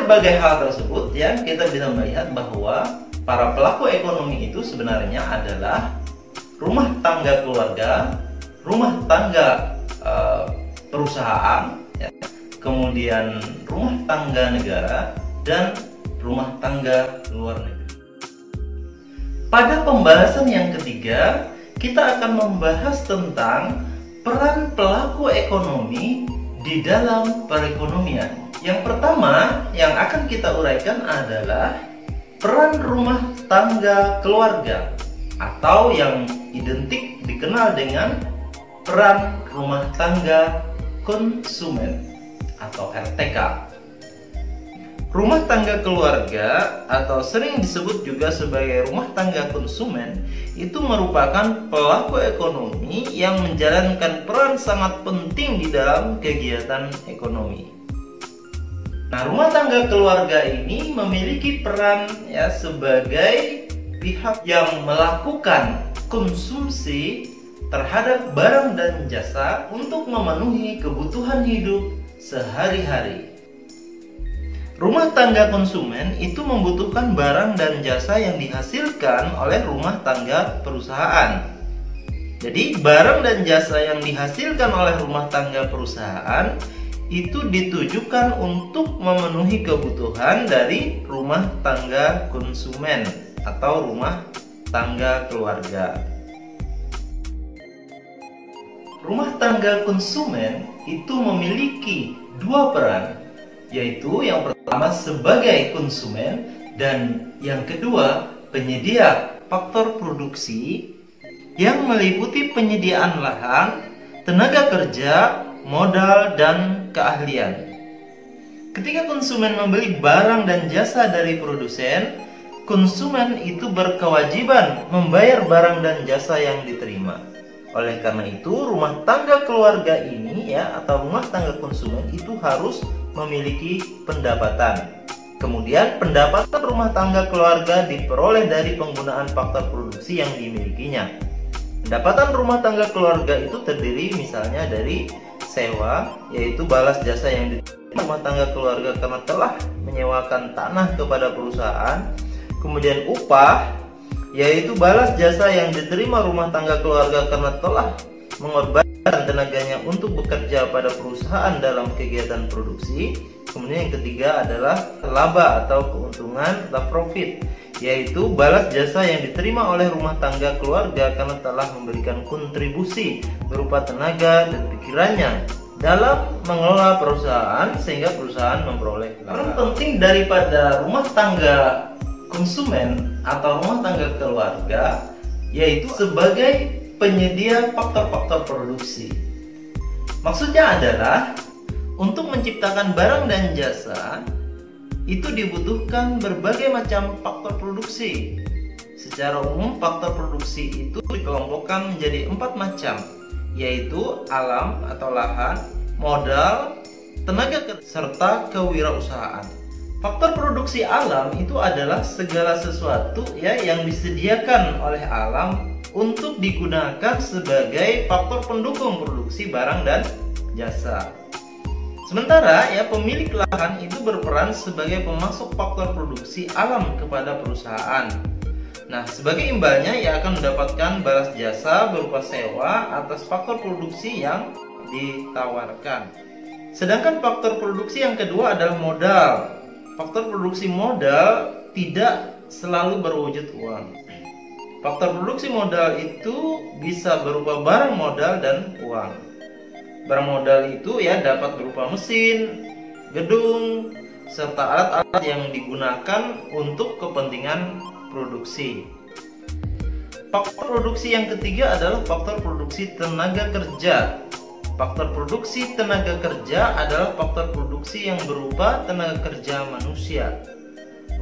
berbagai hal tersebut ya, kita bisa melihat bahwa para pelaku ekonomi itu sebenarnya adalah rumah tangga keluarga, rumah tangga perusahaan, ya, kemudian rumah tangga negara, dan rumah tangga luar negeri. Pada pembahasan yang ketiga, kita akan membahas tentang peran pelaku ekonomi di dalam perekonomian. Yang pertama yang akan kita uraikan adalah peran rumah tangga keluarga, atau yang identik dikenal dengan peran rumah tangga konsumen atau RTK. Rumah tangga keluarga atau sering disebut juga sebagai rumah tangga konsumen itu merupakan pelaku ekonomi yang menjalankan peran sangat penting di dalam kegiatan ekonomi. Nah, rumah tangga keluarga ini memiliki peran ya sebagai pihak yang melakukan konsumsi terhadap barang dan jasa untuk memenuhi kebutuhan hidup sehari-hari. Rumah tangga konsumen itu membutuhkan barang dan jasa yang dihasilkan oleh rumah tangga perusahaan. Jadi, barang dan jasa yang dihasilkan oleh rumah tangga perusahaan itu ditujukan untuk memenuhi kebutuhan dari rumah tangga konsumen atau rumah tangga keluarga. Rumah tangga konsumen itu memiliki dua peran, yaitu yang pertama sebagai konsumen dan yang kedua penyedia faktor produksi yang meliputi penyediaan lahan, tenaga kerja, modal, dan keahlian. Ketika konsumen membeli barang dan jasa dari produsen, konsumen itu berkewajiban membayar barang dan jasa yang diterima. Oleh karena itu, rumah tangga keluarga ini ya atau rumah tangga konsumen itu harus memiliki pendapatan. Kemudian pendapatan rumah tangga keluarga diperoleh dari penggunaan faktor produksi yang dimilikinya. Pendapatan rumah tangga keluarga itu terdiri misalnya dari sewa, yaitu balas jasa yang diterima rumah tangga keluarga karena telah menyewakan tanah kepada perusahaan. Kemudian upah, yaitu balas jasa yang diterima rumah tangga keluarga karena telah mengorbankan tenaganya untuk bekerja pada perusahaan dalam kegiatan produksi. Kemudian yang ketiga adalah laba atau keuntungan atau profit, yaitu balas jasa yang diterima oleh rumah tangga keluarga karena telah memberikan kontribusi berupa tenaga dan pikirannya dalam mengelola perusahaan sehingga perusahaan memperoleh laba. Peran penting daripada rumah tangga konsumen atau rumah tangga keluarga yaitu sebagai penyedia faktor-faktor produksi. Maksudnya adalah untuk menciptakan barang dan jasa itu dibutuhkan berbagai macam faktor produksi. Secara umum faktor produksi itu dikelompokkan menjadi 4 macam, yaitu alam atau lahan, modal, tenaga kerja, serta kewirausahaan. Faktor produksi alam itu adalah segala sesuatu ya yang disediakan oleh alam untuk digunakan sebagai faktor pendukung produksi barang dan jasa. Sementara ya pemilik lahan itu berperan sebagai pemasok faktor produksi alam kepada perusahaan. Nah, sebagai imbalnya ia akan mendapatkan balas jasa berupa sewa atas faktor produksi yang ditawarkan. Sedangkan faktor produksi yang kedua adalah modal. Faktor produksi modal tidak selalu berwujud uang. Faktor produksi modal itu bisa berupa barang modal dan uang. Barang modal itu ya dapat berupa mesin, gedung, serta alat-alat yang digunakan untuk kepentingan produksi. Faktor produksi yang ketiga adalah faktor produksi tenaga kerja. Faktor produksi tenaga kerja adalah faktor produksi yang berupa tenaga kerja manusia.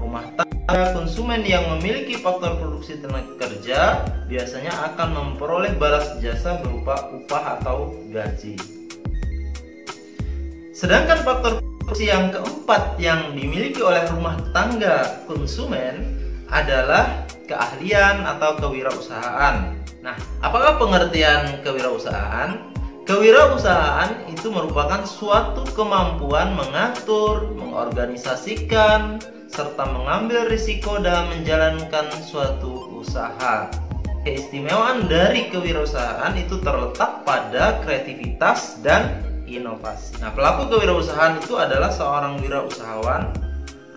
Rumah tangga konsumen yang memiliki faktor produksi tenaga kerja biasanya akan memperoleh balas jasa berupa upah atau gaji. Sedangkan faktor produksi yang keempat yang dimiliki oleh rumah tangga konsumen adalah keahlian atau kewirausahaan. Nah, apakah pengertian kewirausahaan? Kewirausahaan itu merupakan suatu kemampuan mengatur, mengorganisasikan, serta mengambil risiko dalam menjalankan suatu usaha. Keistimewaan dari kewirausahaan itu terletak pada kreativitas dan inovasi. Nah, pelaku kewirausahaan itu adalah seorang wirausahawan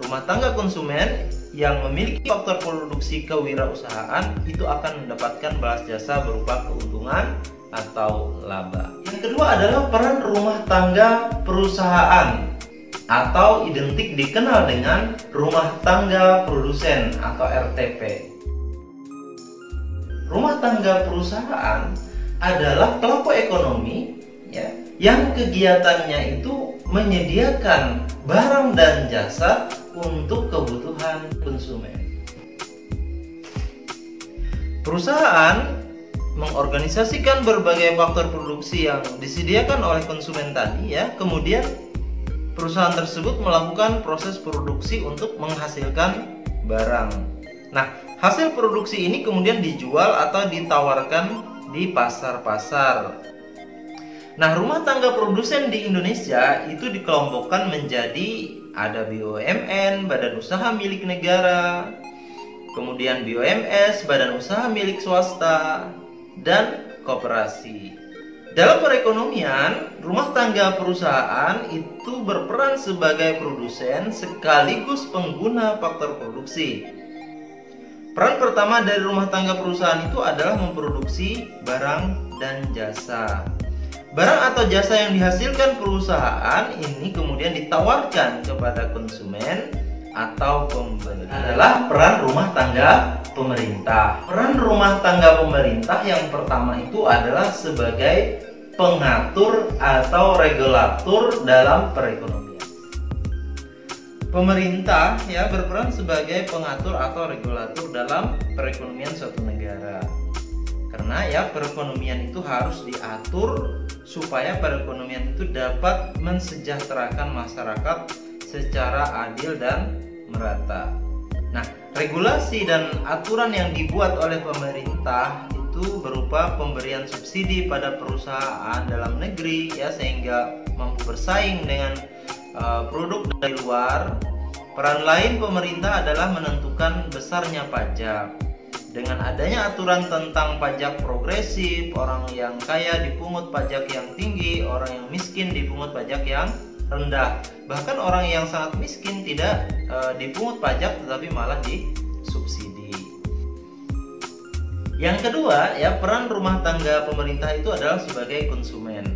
rumah tangga konsumen yang memiliki faktor produksi kewirausahaan itu akan mendapatkan balas jasa berupa keuntungan atau laba. Yang kedua adalah peran rumah tangga perusahaan atau identik dikenal dengan rumah tangga produsen atau RTP. Rumah tangga perusahaan adalah pelaku ekonomi ya, yang kegiatannya itu menyediakan barang dan jasa untuk kebutuhan konsumen. Perusahaan mengorganisasikan berbagai faktor produksi yang disediakan oleh konsumen tadi ya, kemudian perusahaan tersebut melakukan proses produksi untuk menghasilkan barang. Nah, hasil produksi ini kemudian dijual atau ditawarkan di pasar-pasar. Nah, rumah tangga produsen di Indonesia itu dikelompokkan menjadi ada BUMN, badan usaha milik negara, kemudian BUMS, badan usaha milik swasta, dan koperasi. Dalam perekonomian, rumah tangga perusahaan itu berperan sebagai produsen sekaligus pengguna faktor produksi. Peran pertama dari rumah tangga perusahaan itu adalah memproduksi barang dan jasa. Barang atau jasa yang dihasilkan perusahaan ini kemudian ditawarkan kepada konsumen atau pembeli. Adalah peran rumah tangga pemerintah. Peran rumah tangga pemerintah yang pertama itu adalah sebagai pengatur atau regulator dalam perekonomian. Pemerintah ya berperan sebagai pengatur atau regulator dalam perekonomian suatu negara. Karena ya perekonomian itu harus diatur supaya perekonomian itu dapat mensejahterakan masyarakat secara adil dan merata. Nah, regulasi dan aturan yang dibuat oleh pemerintah itu berupa pemberian subsidi pada perusahaan dalam negeri ya, sehingga mampu bersaing dengan produk dari luar. Peran lain pemerintah adalah menentukan besarnya pajak. Dengan adanya aturan tentang pajak progresif, orang yang kaya dipungut pajak yang tinggi, orang yang miskin dipungut pajak yang rendah. Bahkan orang yang sangat miskin tidak dipungut pajak tetapi malah disubsidi. Yang kedua ya, peran rumah tangga pemerintah itu adalah sebagai konsumen.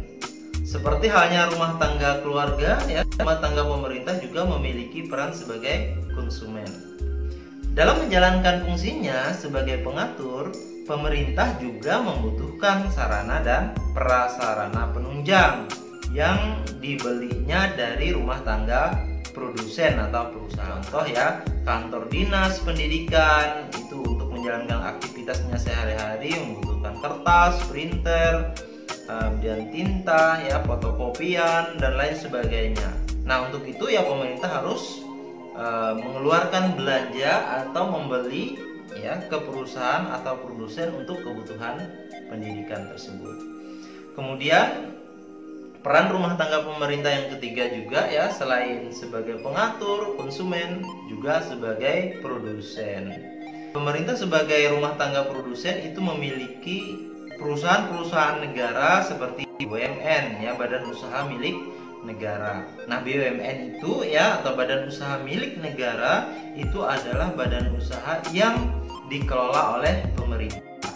Seperti halnya rumah tangga keluarga ya, rumah tangga pemerintah juga memiliki peran sebagai konsumen. Dalam menjalankan fungsinya sebagai pengatur, pemerintah juga membutuhkan sarana dan prasarana penunjang yang dibelinya dari rumah tangga produsen atau perusahaan. Contoh ya, kantor dinas pendidikan itu untuk menjalankan aktivitasnya sehari-hari membutuhkan kertas, printer, dan tinta ya, fotokopian dan lain sebagainya. Nah, untuk itu ya pemerintah harus mengeluarkan belanja atau membeli ya ke perusahaan atau produsen untuk kebutuhan pendidikan tersebut. Kemudian peran rumah tangga pemerintah yang ketiga juga ya, selain sebagai pengatur konsumen juga sebagai produsen. Pemerintah sebagai rumah tangga produsen itu memiliki perusahaan-perusahaan negara seperti BUMN ya, badan usaha milik negara. Nah, BUMN itu ya atau badan usaha milik negara itu adalah badan usaha yang dikelola oleh pemerintah.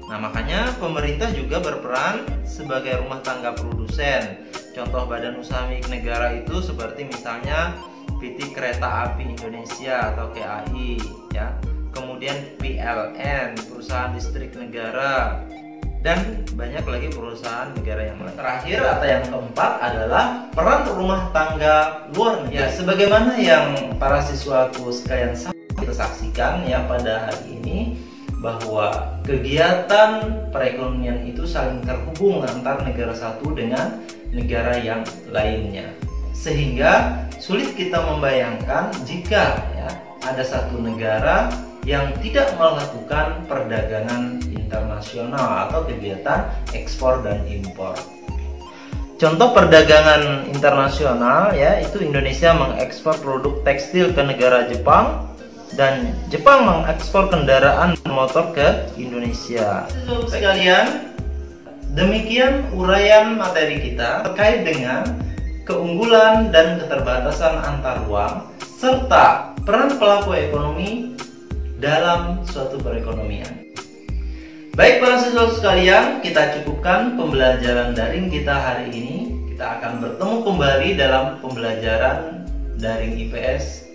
Nah, makanya pemerintah juga berperan sebagai rumah tangga produsen. Contoh badan usaha milik negara itu seperti misalnya PT Kereta Api Indonesia atau KAI ya. Kemudian PLN, perusahaan listrik negara, dan banyak lagi perusahaan negara yang lain. Terakhir atau yang keempat adalah peran rumah tangga luar negeri. Ya, sebagaimana yang para siswaku sekalian kita saksikan ya pada hari ini, bahwa kegiatan perekonomian itu saling terhubung antar negara satu dengan negara yang lainnya, sehingga sulit kita membayangkan jika ya ada satu negara yang tidak melakukan perdagangan internasional atau kegiatan ekspor dan impor. Contoh perdagangan internasional ya, itu Indonesia mengekspor produk tekstil ke negara Jepang dan Jepang mengekspor kendaraan motor ke Indonesia. Sekalian, demikian uraian materi kita terkait dengan keunggulan dan keterbatasan antar ruang serta peran pelaku ekonomi dalam suatu perekonomian. Baik para siswa sekalian, kita cukupkan pembelajaran daring kita hari ini. Kita akan bertemu kembali dalam pembelajaran daring IPS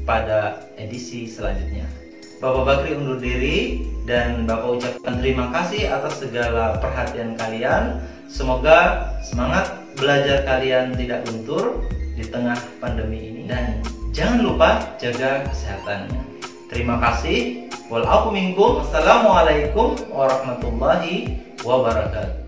pada edisi selanjutnya. Bapak Bakri undur diri dan Bapak ucapkan terima kasih atas segala perhatian kalian. Semoga semangat belajar kalian tidak luntur di tengah pandemi ini, dan jangan lupa jaga kesehatannya. Terima kasih. Wal aku minkum. Assalamualaikum warahmatullahi wabarakatuh.